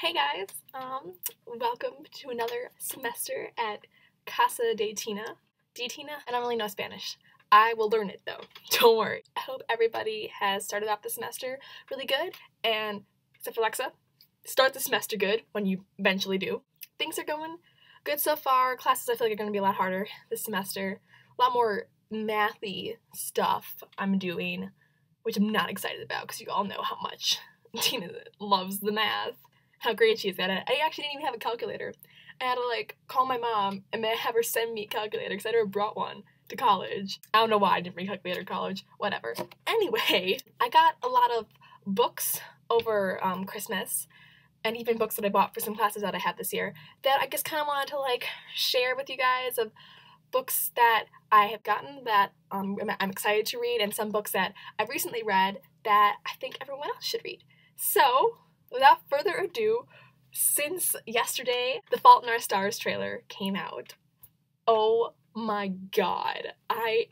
Hey guys, welcome to another semester at Casa de Tina. Tina? I don't really know Spanish. I will learn it though, don't worry. I hope everybody has started off the semester really good, and except for Alexa, start the semester good when you eventually do. Things are going good so far. Classes I feel like are going to be a lot harder this semester. A lot more mathy stuff I'm doing, which I'm not excited about because you all know how much Tina loves the math. How great she is at it. I actually didn't even have a calculator. I had to call my mom and then have her send me a calculator because I never brought one to college. I don't know why I didn't bring a calculator to college. Whatever. Anyway, I got a lot of books over Christmas, and even books that I bought for some classes that I had this year that I just kind of wanted to share with you guys, of books that I have gotten that I'm excited to read, and some books that I've recently read that I think everyone else should read. So, without further ado, since yesterday, The Fault in Our Stars trailer came out. Oh my god. I,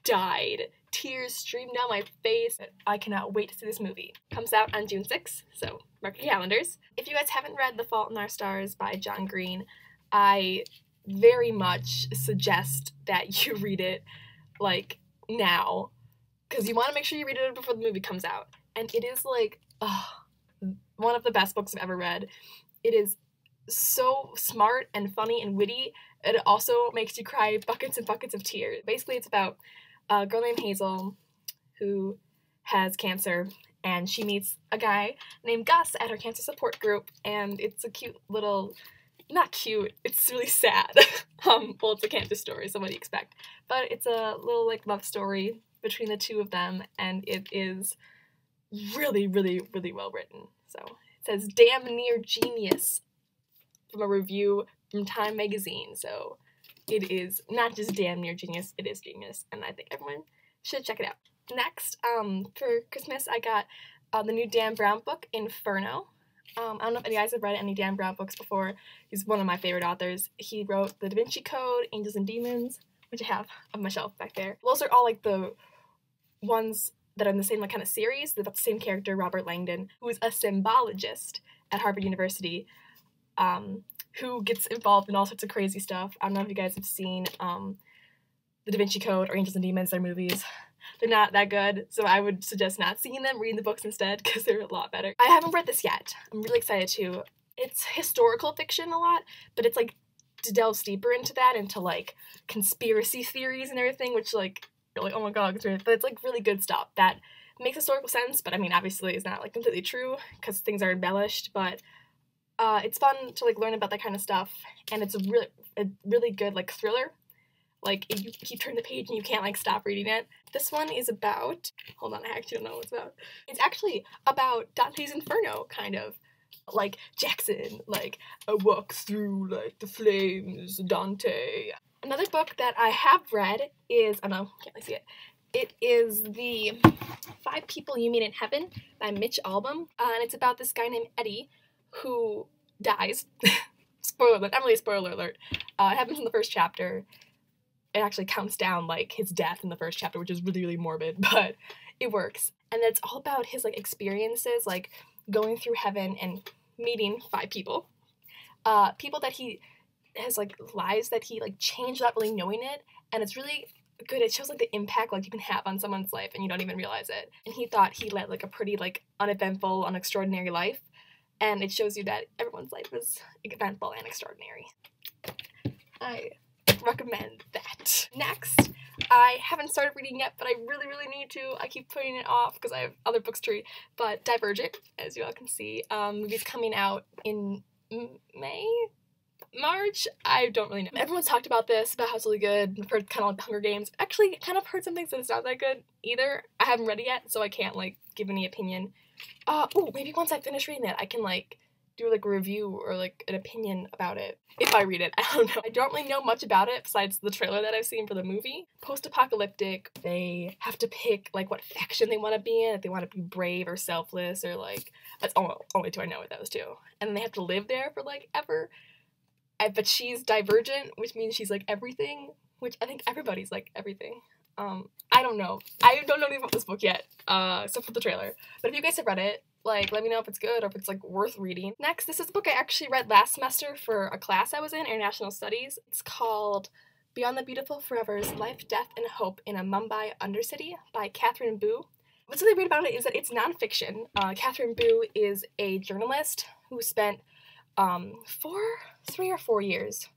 died. Tears streamed down my face. I cannot wait to see this movie. Comes out on June 6th, so mark your calendars. If you guys haven't read The Fault in Our Stars by John Green, I very much suggest that you read it, now. Because you want to make sure you read it before the movie comes out. And it is, one of the best books I've ever read. It is so smart and funny and witty. It also makes you cry buckets and buckets of tears. Basically, it's about a girl named Hazel who has cancer, and she meets a guy named Gus at her cancer support group, and it's a cute little, not cute, it's really sad. Well, it's a cancer story, so what do you expect? But it's a little, love story between the two of them, and it is really, really, really well written. So it says damn near genius from a review from Time magazine. So it is not just damn near genius, it is genius, and I think everyone should check it out. Next, for Christmas, I got the new Dan Brown book, Inferno. I don't know if you guys have read any Dan Brown books before. He's one of my favorite authors. He wrote The Da Vinci Code, Angels and Demons, which I have on my shelf back there. Those are all the ones that are in the same kind of series. They're about the same character, Robert Langdon, who is a symbologist at Harvard University, who gets involved in all sorts of crazy stuff. I don't know if you guys have seen The Da Vinci Code or Angels and Demons. They're movies. They're not that good, so I would suggest not seeing them, reading the books instead, because they're a lot better. I haven't read this yet. I'm really excited to. It's historical fiction a lot, but it's to delve deeper into that, into conspiracy theories and everything, which you're oh my god, but it's really good stuff that makes historical sense, but I mean, obviously it's not completely true because things are embellished, but it's fun to learn about that kind of stuff, and it's a really good thriller. You turn the page and you can't stop reading it. This one is about, hold on, I actually don't know what it's about. It's actually about Dante's Inferno, kind of. Jackson, I walk through the flames, Dante. Another book that I have read is, I don't know, can't really see it. It is the 5 People You Meet in Heaven by Mitch Albom, and it's about this guy named Eddie who dies. Spoiler alert, not really a spoiler alert. It happens in the first chapter. It actually counts down his death in the first chapter, which is really, really morbid, but it works. And it's all about his experiences, going through heaven and meeting 5 people. People that he has lives that he changed without really knowing it, and it's really good. It shows the impact you can have on someone's life and you don't even realize it. And he thought he led a pretty uneventful, unextraordinary life, and it shows you that everyone's life is eventful and extraordinary. I recommend that. Next, I haven't started reading yet, but I really, really need to. I keep putting it off because I have other books to read. But Divergent, as you all can see, movie's coming out in March? I don't really know. Everyone's talked about this, about how it's really good. I've heard kind of The Hunger Games. Actually, kind of heard some things that it's not that good either. I haven't read it yet, so I can't give any opinion. Maybe once I finish reading it, I can do a review or an opinion about it. If I read it, I don't know. I don't really know much about it besides the trailer that I've seen for the movie. Post-apocalyptic, they have to pick what faction they want to be in, if they want to be brave or selfless, or that's only two I know what those two. And then they have to live there for ever. But she's divergent, which means she's everything, which I think everybody's everything. I don't know. I don't know anything about this book yet, except for the trailer. But if you guys have read it, Like, let me know if it's good or if it's, like, worth reading. Next, this is a book I actually read last semester for a class I was in, International Studies. It's called Beyond the Beautiful Forever's Life, Death, and Hope in a Mumbai Undercity by Katherine. What's really weird about it is that it's nonfiction. Katherine is a journalist who spent 3 or 4 years,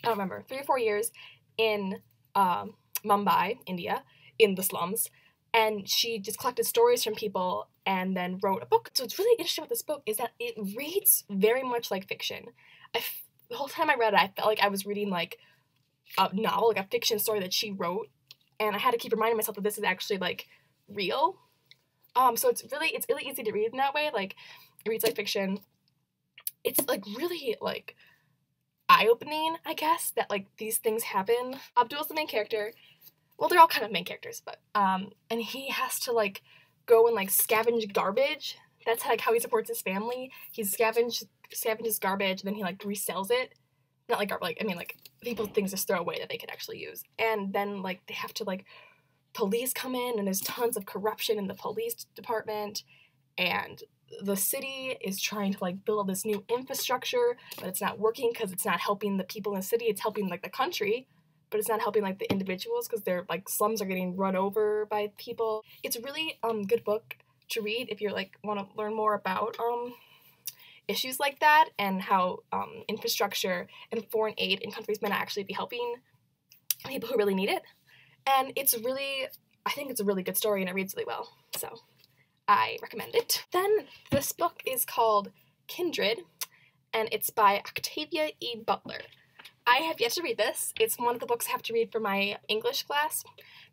I don't remember, 3 or 4 years in Mumbai, India, in the slums, and she just collected stories from people and then wrote a book. So what's really interesting about this book is that it reads very much like fiction. The whole time I read it, I felt like I was reading like a novel, like a fiction story that she wrote, and I had to keep reminding myself that this is actually like real. So it's really easy to read in that way. Like, it reads like fiction. It's like really like eye-opening, I guess, that like these things happen. Abdul's the main character. Well, they're all kind of main characters, but and he has to like go and like scavenge garbage. That's like how he supports his family. He scavenges garbage, and then he like resells it. Not like garbage, like, I mean, like, people things just throw away that they could actually use. And then like they have to like police come in, and there's tons of corruption in the police department, and the city is trying to like build this new infrastructure, but it's not working because it's not helping the people in the city. It's helping like the country, but it's not helping like the individuals because their like slums are getting run over by people. It's a really good book to read if you're like want to learn more about issues like that, and how infrastructure and foreign aid in countries may not actually be helping people who really need it. And I think it's a really good story, and it reads really well, so I recommend it. Then this book is called Kindred, and it's by Octavia E. Butler. I have yet to read this. It's one of the books I have to read for my English class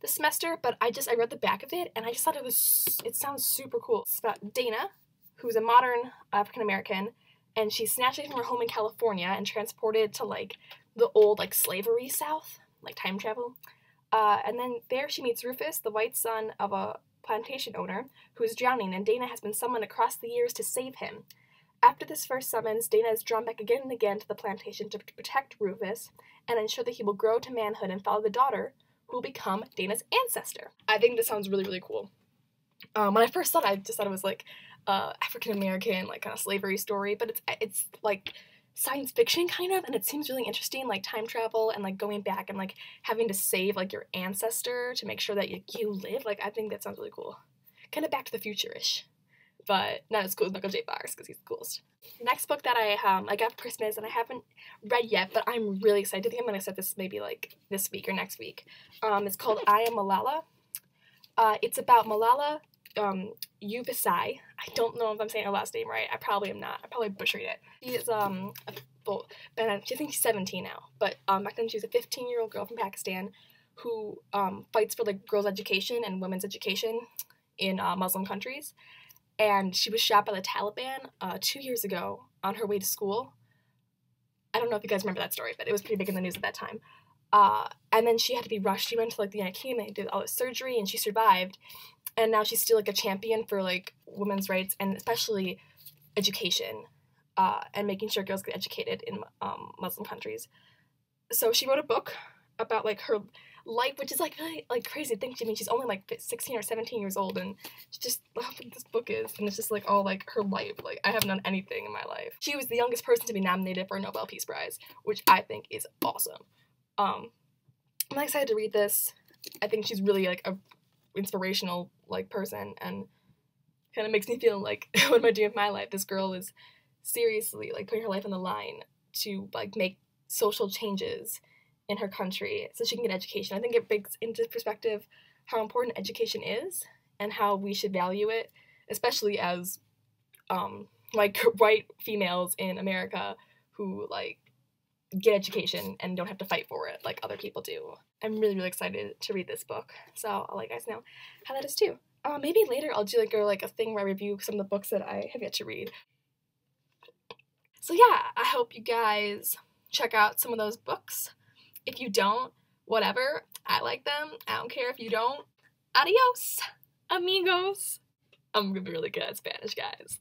this semester, but I read the back of it, and I just thought it sounds super cool. It's about Dana, who's a modern African American, and she's snatched from her home in California and transported to like the old like slavery South, like time travel. And then there she meets Rufus, the white son of a plantation owner who is drowning, and Dana has been summoned across the years to save him. After this first summons, Dana is drawn back again and again to the plantation to protect Rufus and ensure that he will grow to manhood and follow the daughter who will become Dana's ancestor. I think this sounds really, really cool. When I first saw it, I just thought it was like African American, like kind of slavery story, but it's like science fiction kind of, and it seems really interesting, like time travel and like going back and like having to save like your ancestor to make sure that you live. Like, I think that sounds really cool. Kind of Back to the Future-ish, but not as cool as Michael J. Fox because he's the coolest. The next book that I got for Christmas and I haven't read yet, but I'm really excited. I think I'm going to set this maybe like this week or next week. It's called I Am Malala. It's about Malala Yousafzai. I don't know if I'm saying her last name right. I probably am not. I probably butchered it. She is I think she's 17 now, but back then she was a 15-year-old girl from Pakistan who fights for like girls' education and women's education in Muslim countries. And she was shot by the Taliban 2 years ago on her way to school. I don't know if you guys remember that story, but it was pretty big in the news at that time. And then she had to be rushed. She went to like the United Kingdom and did all this surgery, and she survived. And now she's still like a champion for like women's rights and especially education, and making sure girls get educated in Muslim countries. So she wrote a book about like her life, which is like really like crazy to think. I mean, she's only like 16 or 17 years old, and it's just how big this book is, and it's just like all like her life. Like, I haven't done anything in my life. She was the youngest person to be nominated for a Nobel Peace Prize, which I think is awesome. I'm excited to read this. I think she's really like a inspirational like person, and kind of makes me feel like, what am I doing with my life? This girl is seriously like putting her life on the line to like make social changes in her country so she can get education. I think it brings into perspective how important education is and how we should value it, especially as like white females in America who like get education and don't have to fight for it like other people do. I'm really, really excited to read this book, so I'll let you guys know how that is too. Maybe later I'll do like a thing where I review some of the books that I have yet to read. So yeah, I hope you guys check out some of those books. If you don't, whatever, I like them. I don't care if you don't. Adios, amigos. I'm gonna be really good at Spanish, guys.